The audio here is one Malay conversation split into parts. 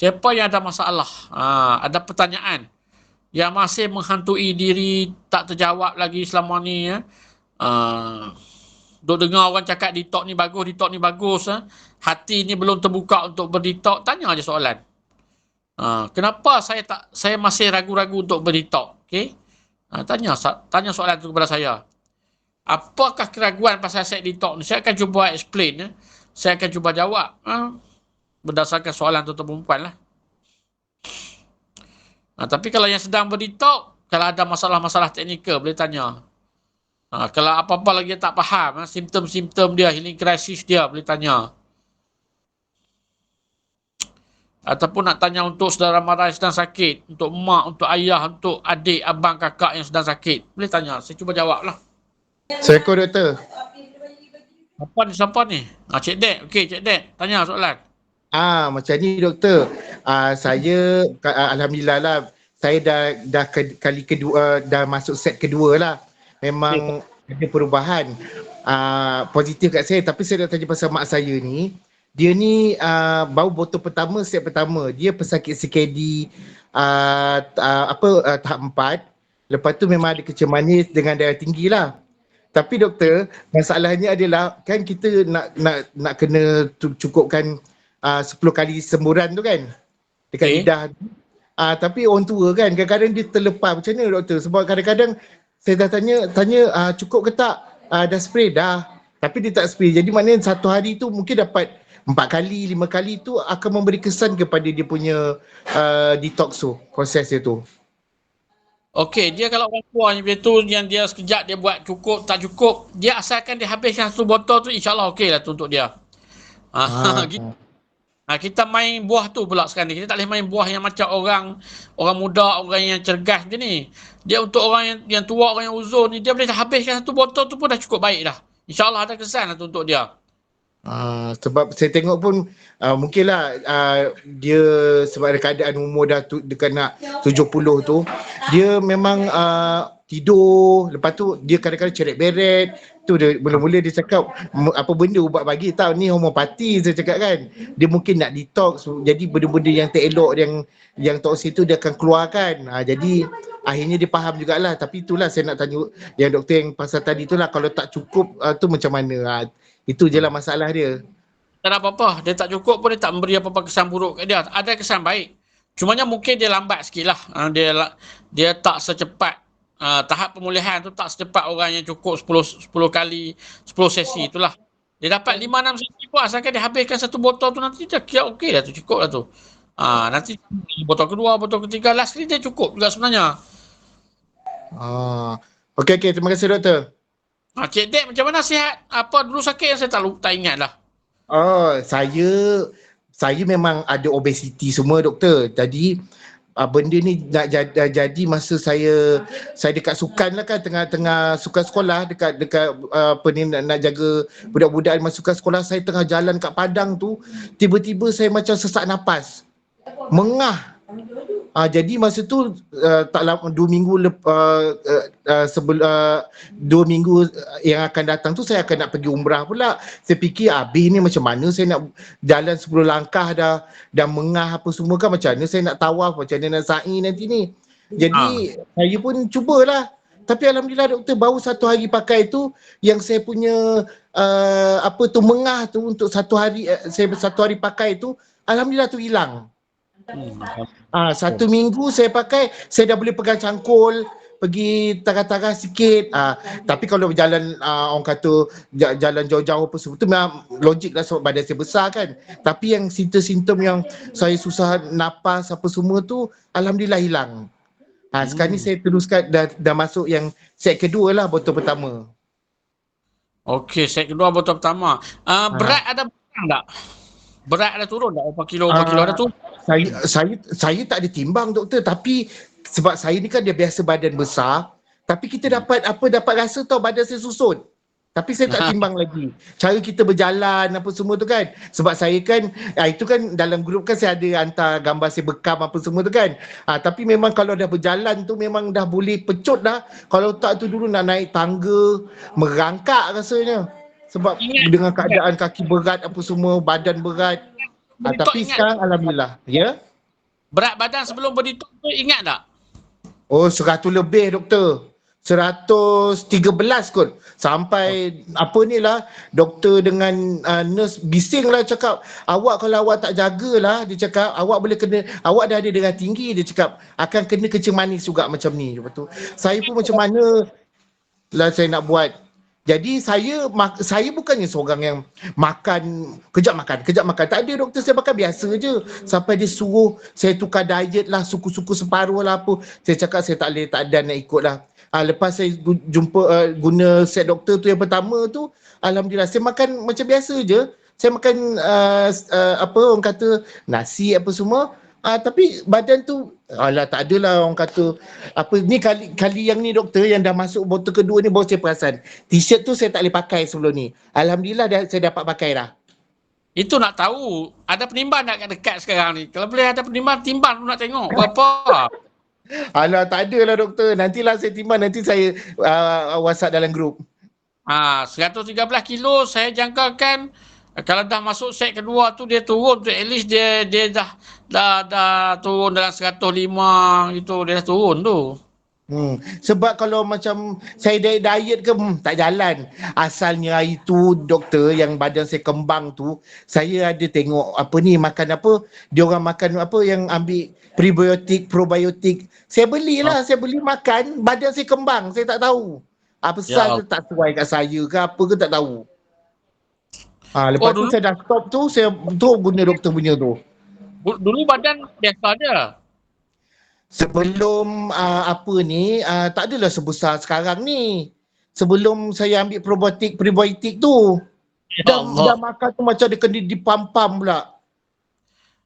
Siapa yang ada masalah, ada pertanyaan yang masih menghantui diri, tak terjawab lagi selama ni, ya. Duk dengar orang cakap detox ni bagus, hati ni belum terbuka untuk berdetox, tanya aja soalan. Kenapa saya masih ragu-ragu untuk berdetox? Okey. Tanya soalan tu kepada saya. Apakah keraguan pasal set detox ni? Saya akan cuba explain, ya. Saya akan cuba jawab, berdasarkan soalan tu perempuan lah. Tapi kalau yang sedang berdetox, kalau ada masalah-masalah teknikal, boleh tanya. Kalau apa-apa lagi tak faham, simptom-simptom dia, healing crisis dia, boleh tanya. Ataupun nak tanya untuk saudara mara yang sedang sakit, untuk mak, untuk ayah, untuk adik, abang, kakak yang sedang sakit, boleh tanya. Saya cuba jawab lah. Assalamualaikum doktor. Siapa ni? Cik Dek. Okey, Cik Dek. Tanya soalan. Macam ni doktor. Saya alhamdulillah lah, saya dah kali kedua, dah masuk set kedua lah. Memang ada perubahan positif kat saya. Tapi saya nak tanya pasal mak saya ni. Dia ni baru botol pertama, set pertama. Dia pesakit CKD tahap 4. Lepas tu memang ada kecil manis dengan darah tinggi lah. Tapi doktor, masalahnya adalah kan kita nak kena cukupkan 10 kali semburan tu kan dekat lidah. Tapi orang tua kan kadang-kadang dia terlepas. Macam mana doktor? Sebab kadang-kadang saya dah tanya cukup ke tak? Dah spray dah. Tapi dia tak spray. Jadi maknanya satu hari tu mungkin dapat 4 kali, 5 kali tu akan memberi kesan kepada dia punya detox tu, proses dia tu. Okey, dia kalau orang tua macam tu, yang dia sekejap dia buat cukup, tak cukup, dia asalkan dia habiskan satu botol tu, insyaAllah okey lah tu untuk dia. Kita main buah tu pula sekarang ni. Kita tak boleh main buah yang macam orang muda, orang yang cergas macam ni. Dia untuk orang yang tua, orang yang uzur ni, dia boleh habiskan satu botol tu pun dah cukup baik dah. InsyaAllah ada kesan lah tu untuk dia. Sebab saya tengok pun mungkinlah dia sebab ada keadaan umur dah dekat nak 70 tu, dia memang tidur, lepas tu dia kadang-kadang ceret beret tu. Dia mula-mula dia cakap apa benda ubat bagi tahu ni homopati, saya cakap kan. Dia mungkin nak detox, jadi benda-benda yang tak elok yang toksin tu dia akan keluarkan. Jadi akhirnya dia faham jugalah. Tapi itulah saya nak tanya yang doktor yang pasal tadi tu lah, kalau tak cukup tu macam mana. Itu je lah masalah dia. Tak ada apa-apa. Dia tak cukup pun dia tak memberi apa-apa kesan buruk kat dia. Ada kesan baik. Cumanya mungkin dia lambat sikit lah. Dia tak secepat. Tahap pemulihan tu tak secepat orang yang cukup 10 kali, 10 sesi itulah. Dia dapat 5-6 sesi pun asalkan dia habiskan satu botol tu, nanti dia kira okey dah tu, cukup dah tu. Nanti botol kedua, botol ketiga, last ni dia cukup juga sebenarnya. Okey, terima kasih doktor. Cik Dek, macam mana sihat? Apa dulu sakit yang saya tak ingat lah. Saya memang ada obesiti semua doktor. Jadi benda ni nak jadi masa saya dekat sukan lah kan, tengah sukan sekolah dekat apa ni nak jaga budak-budak masa sukan sekolah. Saya tengah jalan kat padang tu, tiba-tiba saya macam sesak nafas, mengah. Jadi masa tu tak lama, 2 minggu sebelum 2 minggu yang akan datang tu saya akan nak pergi umrah pula. Saya fikir habis ni macam mana saya nak jalan 10 langkah dah mengah apa semua kan, macam mana saya nak tawaf, macam mana nak sa'i nanti ni. Jadi saya pun cubalah. Tapi alhamdulillah doktor, baru 1 hari pakai tu yang saya punya mengah tu untuk 1 hari, saya 1 hari pakai tu, alhamdulillah tu hilang. 1 minggu saya pakai, saya dah boleh pegang cangkul, pergi tarah-tarah sikit. Tapi kalau berjalan orang kata jalan jauh-jauh apa semua tu memang logik lah sebab badan saya besar kan. Tapi yang simptom-simptom yang saya susah napas apa semua tu alhamdulillah hilang. Sekarang ni saya teruskan dah masuk yang set kedua lah, botol pertama. Okey, set kedua botol pertama. Berat ada berkurang tak? Berat ada turun tak? Berapa kilo ada turun? Saya tak ada timbang doktor, tapi sebab saya ni kan dia biasa badan besar, tapi kita dapat rasa tau badan saya susut. Tapi saya tak timbang lagi. Cara kita berjalan apa semua tu kan. Sebab saya kan itu kan dalam grup kan saya ada hantar gambar saya bekam apa semua tu kan. Tapi memang kalau dah berjalan tu memang dah boleh pecut dah. Kalau tak tu dulu nak naik tangga merangkak rasanya. Sebab dengan keadaan kaki berat apa semua, badan berat. Tapi sekarang alhamdulillah, ya. Berat badan sebelum berdito tu ingat tak? Oh, 100 lebih doktor. 113 kot. Sampai apa ni lah, doktor dengan nurse bising lah cakap, awak kalau awak tak jagalah, dia cakap, awak boleh kena, awak dah ada darah tinggi, dia cakap, akan kena kencing manis juga macam ni. Lepas tu, saya pun macam mana lah saya nak buat. Jadi saya bukannya seorang yang makan, kejap makan. Tak ada doktor, saya makan biasa je. Sampai dia suruh saya tukar diet lah, suku-suku separuh lah apa. Saya cakap saya tak ada nak ikut lah. Lepas saya jumpa guna set doktor tu yang pertama tu, alhamdulillah saya makan macam biasa je. Saya makan apa orang kata nasi apa semua. Tapi badan tu alah tak adalah orang kata apa ni, kali yang ni doktor yang dah masuk botol kedua ni baru saya perasan. T-shirt tu saya tak boleh pakai sebelum ni. Alhamdulillah saya dapat pakai dah. Itu nak tahu, ada penimbang nak dekat sekarang ni? Kalau boleh ada penimbang, timbang tu nak tengok berapa. Alah tak adalah doktor. Nantilah saya timbang, nanti saya WhatsApp dalam grup. 113 kilo saya jangkakan kalau dah masuk set kedua tu dia turun tu, at least dia dah turun dalam 105 gitu, dia dah turun tu. Sebab kalau macam saya diet ke tak jalan. Asalnya hari tu doktor yang badan saya kembang tu, saya ada tengok apa ni, makan apa, dia orang makan apa yang ambil prebiotik, probiotik. Saya belilah, saya beli makan, badan saya kembang, saya tak tahu. Apa pasal tu tak sesuai kat saya ke apa ke tak tahu. Lepas tu saya dah stop tu, saya tu guna doktor punya tu. Dulu badan biasa je. Sebelum apa ni, tak adalah sebesar sekarang ni. Sebelum saya ambil prebiotik tu. Dah makan tu macam dia kena dipam-pam pula.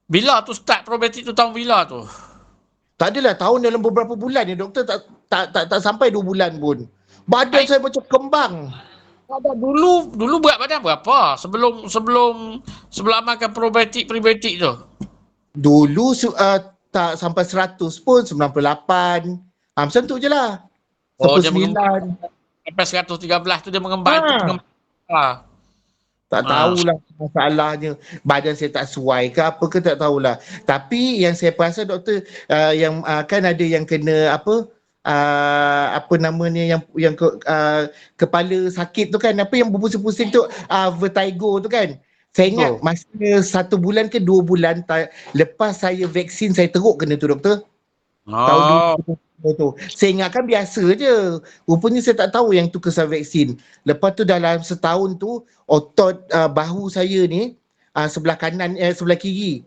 Bila tu start probiotik tu, tahun bila tu? Tak adalah, tahun dalam beberapa bulan ni doktor, tak sampai 2 bulan pun. Badan saya macam kembang. Dulu berat badan berapa sebelum makan probiotik tu? Dulu tak sampai 100 pun, 98. Macam tu je lah. 99. Sampai 113 tu dia mengembang. Tak tahulah masalahnya. Badan saya tak sesuai ke apa ke tak tahulah. Tapi yang saya perasan doktor, yang kan ada yang kena apa namanya yang kepala sakit tu kan, apa yang berpusing-pusing tu, vertigo tu kan. Saya ingat masa 1 bulan ke 2 bulan lepas saya vaksin, saya teruk kena tu doktor. Tahun 2020 tu. Saya ingatkan biasa je. Rupanya saya tak tahu yang tu kesal vaksin. Lepas tu dalam setahun tu, otot bahu saya ni, sebelah kanan, sebelah kiri,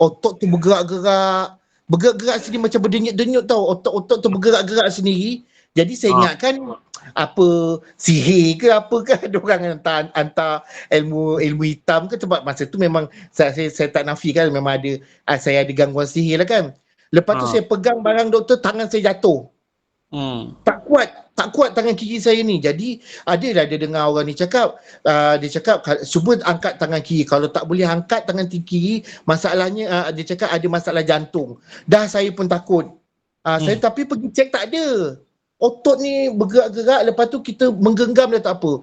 otot tu bergerak sini macam berdenyut-denyut tau. Otot tu bergerak-gerak sendiri. Jadi saya ingatkan apa sihir ke apa ke, ada orang hantar ilmu hitam ke, sebab masa tu memang saya tak nafikan memang ada saya ada gangguan sihir lah kan. Lepas tu saya pegang barang doktor, tangan saya jatuh. Tak kuat tangan kiri saya ni. Jadi adalah dia dengar orang ni cakap, dia cakap cuba angkat tangan kiri. Kalau tak boleh angkat tangan kiri, masalahnya dia cakap ada masalah jantung. Dah saya pun takut. Saya tapi pergi cek tak ada. Otot ni bergerak-gerak, lepas tu kita menggenggam dah tak apa.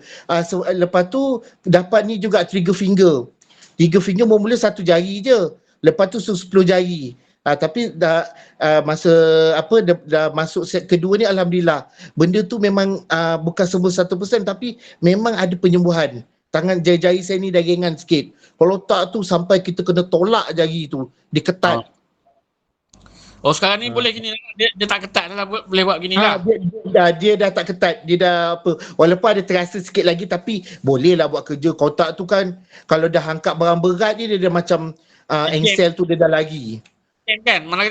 Lepas tu dapat ni juga trigger finger. Trigger finger mula-mula 1 jari je. Lepas tu 10 jari. Tapi dah masa dah masuk set kedua ni, alhamdulillah. Benda tu memang bukan sembuh 100% tapi memang ada penyembuhan. Tangan jari saya ni dah ringan sikit. Kalau tak tu sampai kita kena tolak jari tu, diketat. Sekarang ni boleh gini lah. Dia tak ketat dah, boleh buat gini lah. Dia dah tak ketat. Dia dah apa, walaupun ada terasa sikit lagi tapi boleh lah buat kerja. Kotak tu kan kalau dah angkat barang berat dia dah macam engsel tu dia dah lagi. Kan, mana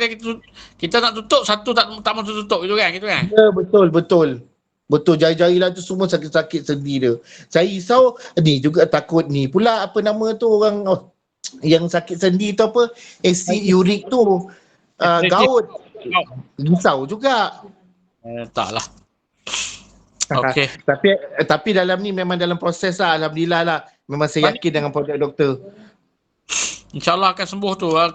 kita nak tutup satu tak mahu tutup gitu kan. Ya, betul, jari-jari lah tu semua sakit-sakit sendi dia. Saya risau ni juga, takut ni pula apa nama tu orang yang sakit sendi tu apa, acid uric tu, gout. Risau juga. Taklah. Okey. Tapi dalam ni memang dalam proses lah, alhamdulillah lah. Memang saya yakin dengan produk doktor. InsyaAllah akan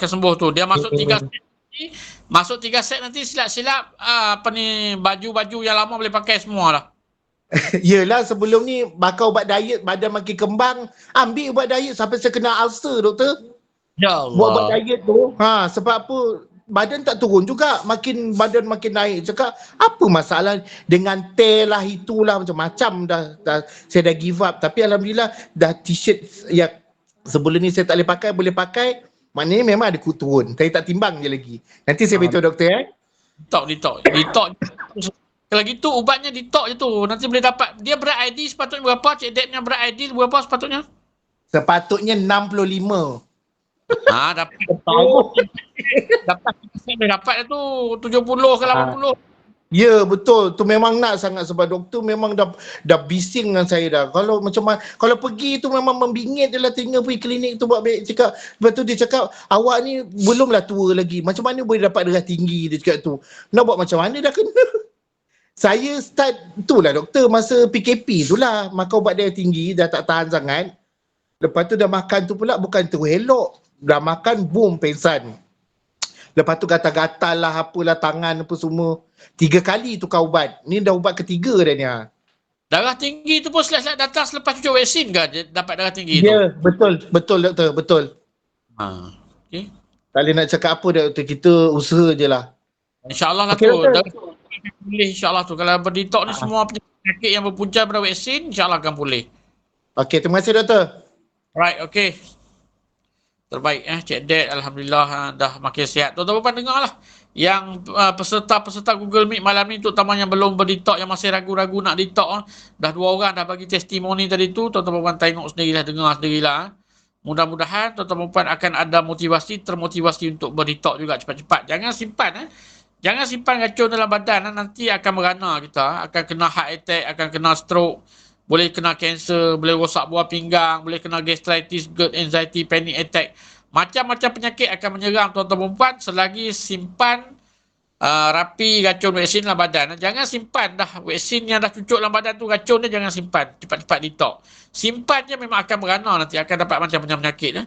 sembuh tu. Dia masuk 3 set nanti. Masuk 3 set nanti silap-silap baju-baju yang lama boleh pakai semua lah. Yelah, sebelum ni bakal ubat diet, badan makin kembang, ambil ubat diet sampai saya kena ulcer doktor. Ya Buat Allah. diet tu, sebab apa badan tak turun juga, badan makin naik. Cakap apa masalah dengan teh lah, itulah macam-macam dah saya dah give up. Tapi alhamdulillah dah t-shirt yang sebelum ni saya tak boleh pakai, maknanya memang ada turun. Saya tak timbang je lagi. Nanti saya beritahu doktor Detox. Kalau gitu ubatnya detox je tu. Nanti boleh dapat. Dia berat ID sepatutnya berapa? Cik Dad punya berat ID berapa sepatutnya? Sepatutnya 65. Dapat tahu. Dapat boleh dapat tu 70 ke 80. Ya, betul. Tu memang nak sangat sebab doktor memang dah bising dengan saya dah. Kalau macam mana, kalau pergi tu memang membingit je lah, tinggal pergi klinik tu buat baik. Cakap, lepas tu dia cakap, awak ni belumlah tua lagi. Macam mana boleh dapat darah tinggi, dia cakap tu. Nak buat macam mana dah kena. Saya start tu lah doktor masa PKP tu lah. Makan ubat darah tinggi, dah tak tahan sangat. Lepas tu dah makan tu pula bukan tu elok. Dah makan, boom, pengsan. Lepas tu gatal-gatal lah, apalah tangan apa semua. 3 kali tukar ubat. Ni dah ubat ketiga dah ni. Darah tinggi tu pun selain datang selepas cucuk vaksin ke dapat darah tinggi tu? Ya, betul doktor, betul. Okay. Tak boleh nak cakap apa doktor, kita usaha je lah. InsyaAllah lah Okay, tu. doktor. Boleh insyaAllah tu. Kalau berdetox ni semua penyakit yang berpunca pada vaksin, insyaAllah akan pulih. Okey, terima kasih doktor. Right, okay. Terbaik Cik Dad, alhamdulillah dah makin sihat. Tuan-tuan puan dengarlah yang peserta-peserta Google Meet malam ni, terutama yang belum berdetox, yang masih ragu-ragu nak detox, dah 2 orang dah bagi testimoni tadi tu. Tuan-tuan puan tengok sendirilah, dengar sendirilah. Mudah-mudahan tuan-tuan puan akan ada termotivasi untuk berdetox juga cepat-cepat. Jangan simpan Jangan simpan racun dalam badan, nanti akan merana kita, akan kena heart attack, akan kena stroke, boleh kena kanser, boleh rosak buah pinggang, boleh kena gastritis, GERD, anxiety, panic attack. Macam-macam penyakit akan menyerang tuan-tuan perempuan selagi simpan rapi racun vaksin dalam badan. Jangan simpan dah vaksin yang dah cucuk dalam badan tu, racun dia jangan simpan. Cepat-cepat detox. Simpan je memang akan merana nanti, akan dapat macam-macam penyakit.